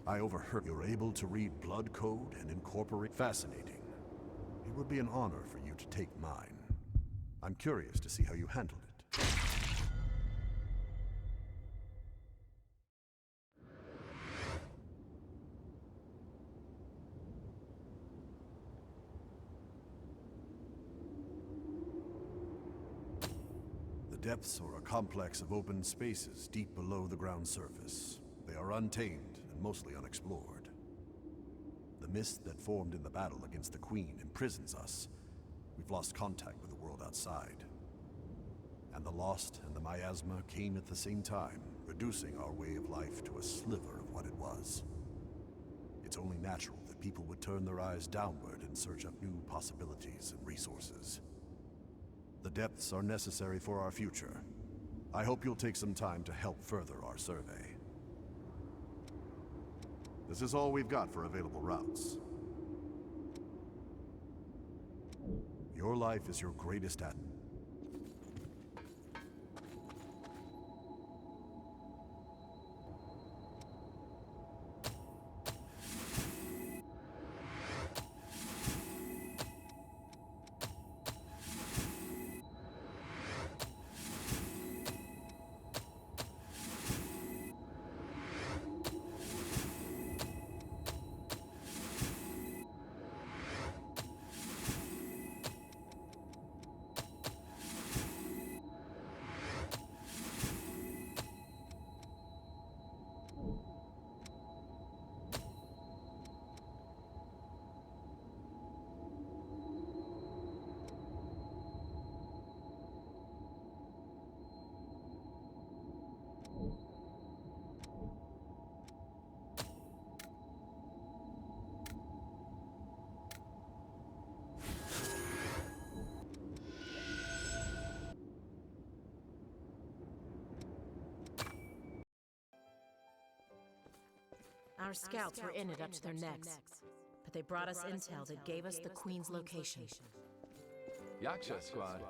I overheard you're able to read blood code and incorporate. Fascinating. It would be an honor for you to take mine. I'm curious to see how you handled it. The depths are a complex of open spaces deep below the ground surface. They are untamed and mostly unexplored. The mist that formed in the battle against the Queen imprisons us. We've lost contact with the world outside. And the Lost and the Miasma came at the same time, reducing our way of life to a sliver of what it was. It's only natural that people would turn their eyes downward in search of new possibilities and resources. The depths are necessary for our future. I hope you'll take some time to help further our survey. This is all we've got for available routes. Your life is your greatest asset. Our scouts were in it up to their necks, but they brought us intel that gave us the Queen's location. Yaksha squad,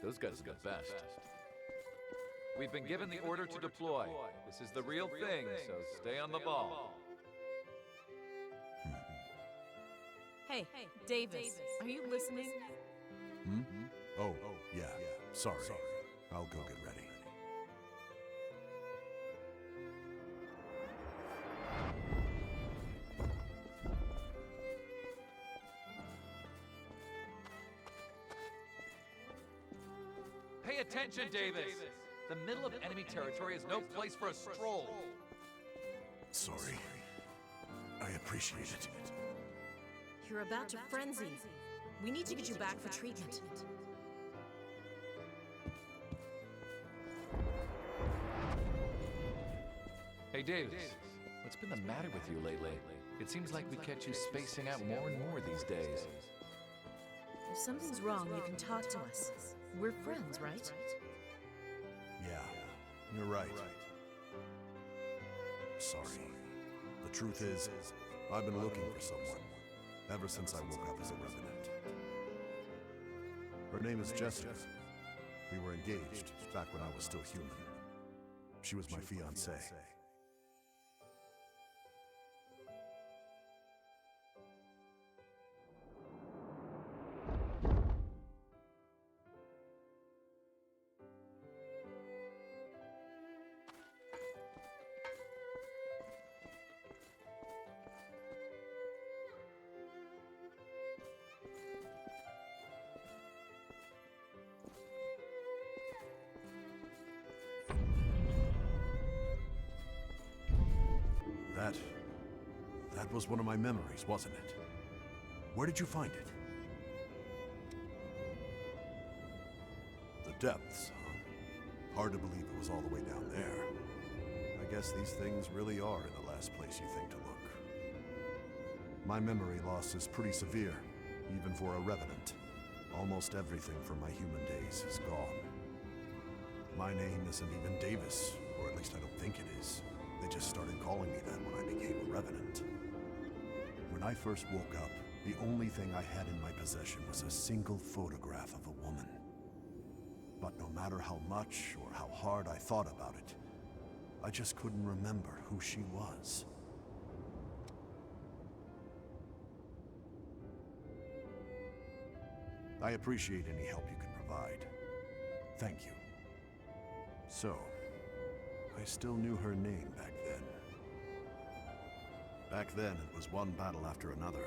those guys are the best. We've been given the order to deploy. This is the real thing, so stay on the ball. Hey, Davis, are you listening? Oh, yeah. Sorry. I'll go get ready. Pay attention, Davis! The middle of enemy territory is no place for a stroll. Sorry. I appreciate it. You're about to frenzy. We need to get you back for treatment. Hey, Davis, what's been the matter with you lately? It seems like we catch you spacing out more and more these days. If something's wrong, you can talk to us. We're friends, right? Yeah, you're right. Sorry. The truth is, I've been looking for someone ever since I woke up as a revenant. Her name is Jessica. We were engaged back when I was still human. She was my fiancée. That was one of my memories, wasn't it? Where did you find it? The depths, huh? Hard to believe it was all the way down there. I guess these things really are in the last place you think to look. My memory loss is pretty severe, even for a revenant. Almost everything from my human days is gone. My name isn't even Davis, or at least I don't think it is. They just started calling me that when I became a revenant. When I first woke up, the only thing I had in my possession was a single photograph of a woman. But no matter how much or how hard I thought about it, I just couldn't remember who she was. I appreciate any help you can provide. Thank you. So, I still knew her name back then. Back then, it was one battle after another.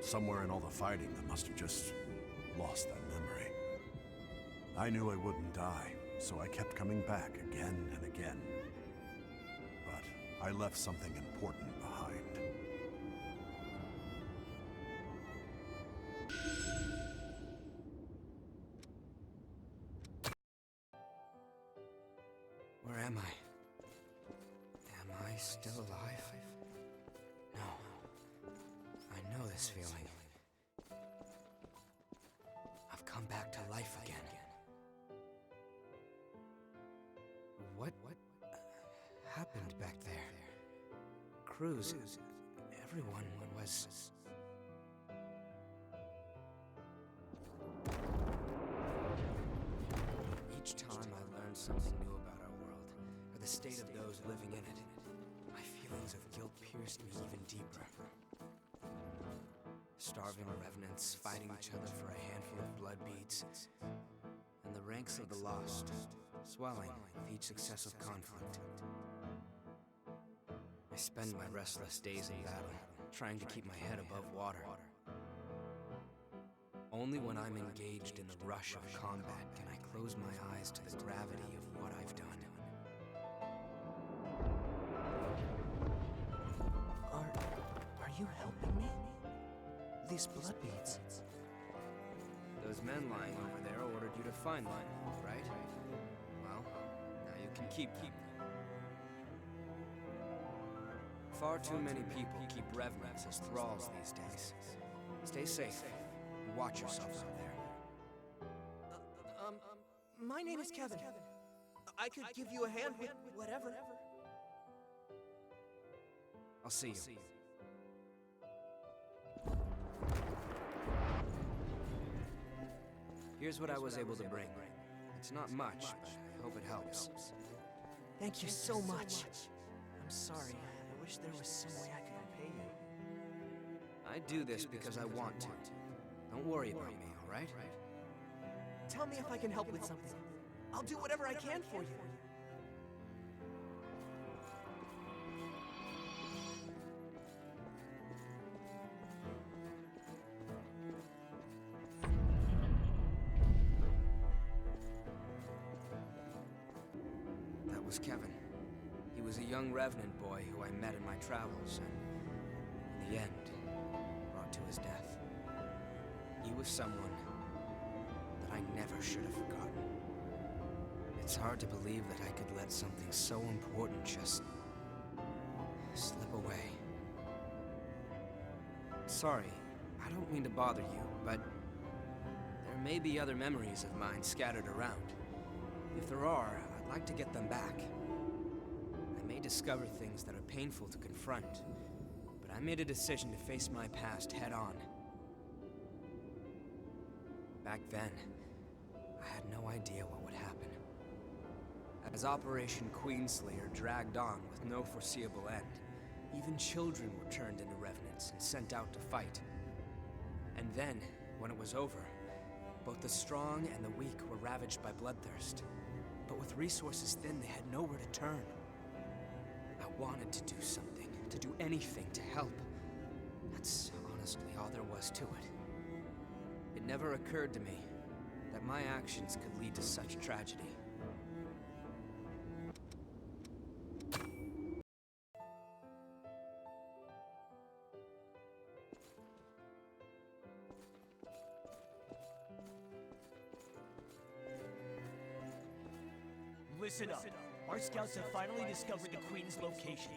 Somewhere in all the fighting, I must have just lost that memory. I knew I wouldn't die, so I kept coming back again and again. But I left something important behind. Where am I? Am I still alive? No. I know this feeling. I've come back to life again. What happened back there? Cruz, everyone was... Each time I learned something new about our world, or the state of those living in it, my feelings of guilt pierced me even deeper. Starving revenants fighting each other for a handful of blood beads, and the ranks of the lost swelling with each successive conflict. I spend my restless days in battle, trying to keep my head above water. Only when I'm engaged in the rush of combat can I close my eyes to the gravity of what I've done. Are you helping me? These blood beads. Those men lying over there ordered you to find one, right? Well, now you can keep them. Far too many people keep revenants as thralls these days. Stay safe. And watch yourself out there. My name is Kevin. I could give you a hand with whatever. I'll see you. Here's what I was able to bring. It's not much, but I hope it helps. Thank you so much. I'm sorry. I wish there was some way I could repay you. I do this because I want to. Don't worry about me, all right? Tell me if I can help with something. I'll do whatever I can for you. That was Kevin. He was a young revenant boy who I met in my travels, and in the end, brought to his death. He was someone that I never should have forgotten. It's hard to believe that I could let something so important just slip away. Sorry, I don't mean to bother you, but there may be other memories of mine scattered around. If there are, I'd like to get them back. I may discover things that are painful to confront, but I made a decision to face my past head on. Back then, I had no idea what would happen. As Operation Queenslayer dragged on with no foreseeable end, even children were turned into revenants and sent out to fight. And then, when it was over, both the strong and the weak were ravaged by bloodthirst. But with resources thin, they had nowhere to turn. I wanted to do something, to do anything to help. That's honestly all there was to it. It never occurred to me that my actions could lead to such tragedy. Listen up. Our scouts have finally discovered the Queen's location.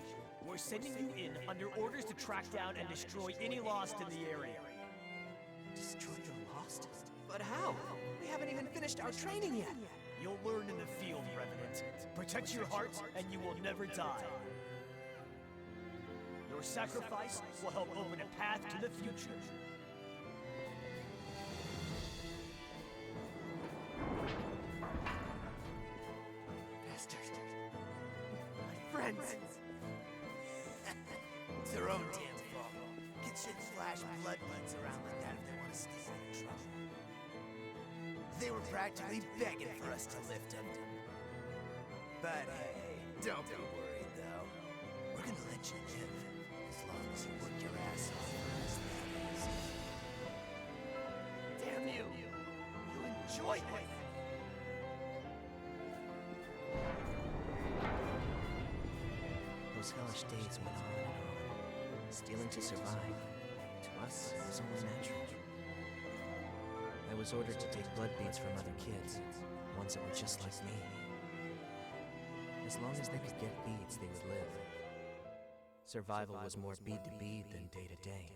We're sending you in under orders to track down and destroy any Lost in the area. Destroy the Lost? But how? We haven't even finished our training yet. You'll learn in the field, Revenant. Protect your heart, and you will never die. Your sacrifice will help open a path to the future. Friends. It's their own damn fault. Kids shouldn't flash blood buds around like that if they want to stay out of trouble. They were practically begging for us to lift him. But hey, don't be worried, though. We're gonna let you live, as long as you work your ass off for us, that is. Damn you! You enjoyed it! Those hellish days went on and on. Stealing to survive, to us, was only natural. I was ordered to take blood beads from other kids, ones that were just like me. As long as they could get beads, they would live. Survival was more bead to bead than day to day.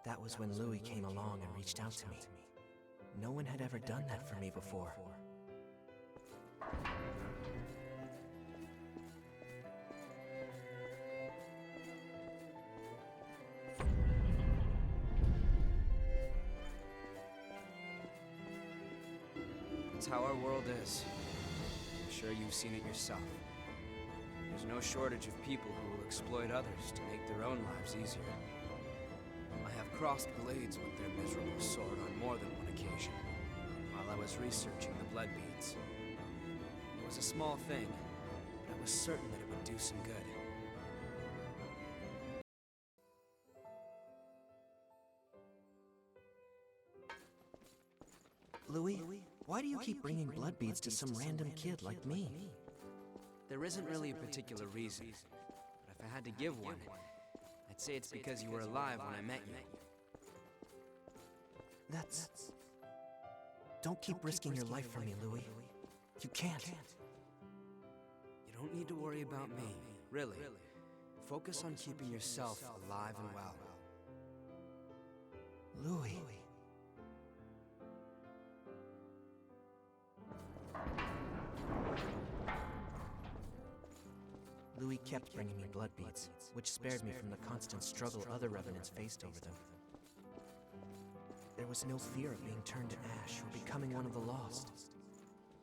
That was when Louis came along and reached out to me. No one had ever done that for me before. It's how our world is. I'm sure you've seen it yourself. There's no shortage of people who will exploit others to make their own lives easier. I have crossed blades with their miserable sort on more than one occasion, while I was researching the blood beads. It was a small thing, but I was certain that it would do some good. Louis, why do you keep bringing blood beads to some random kid like me? There isn't really a particular reason, but if I had to give one, I'd say it's because you were alive when I met you. That's... Don't keep risking your life for me, Louis. You can't. You don't need to worry about me, really. Focus on keeping yourself alive and well. Louis. Louis kept bringing me blood beads, which spared me from the constant struggle other revenants faced over them. There was no fear of being turned to ash or becoming one of the lost.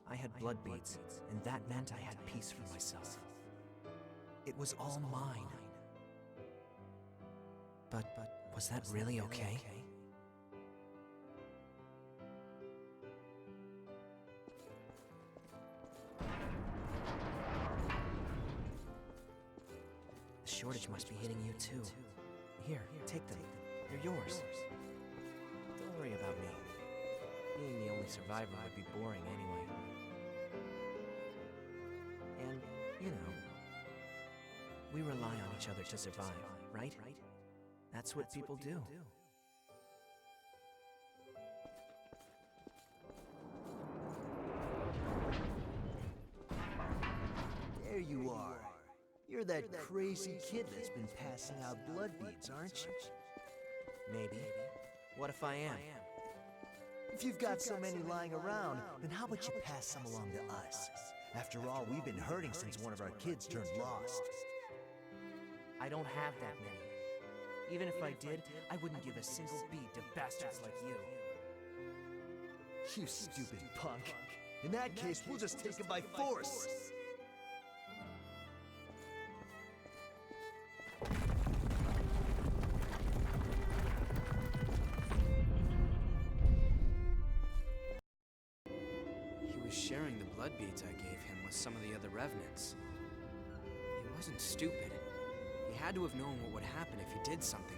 I had blood beads, and that meant I had peace for myself. It was all mine. But was that really okay? The shortage must be hitting you too. Here, take them. They're yours. Don't worry about me. Being the only survivor would be boring anyway. And, you know, we rely on each other to survive, right? That's what people do. There you are. You're that crazy kid that's been passing out blood beads, aren't you? Maybe. What if I am? If you've got so many lying around, then how about you pass some along to us? After all, we've been hurting since one of our kids turned lost. I don't have that many. Even if I did, I wouldn't give a single bead to bastards like you. You stupid punk. In that case, we'll just take him by force. He was sharing the blood beads I gave him with some of the other revenants. He wasn't stupid. He had to have known what would happen if he did something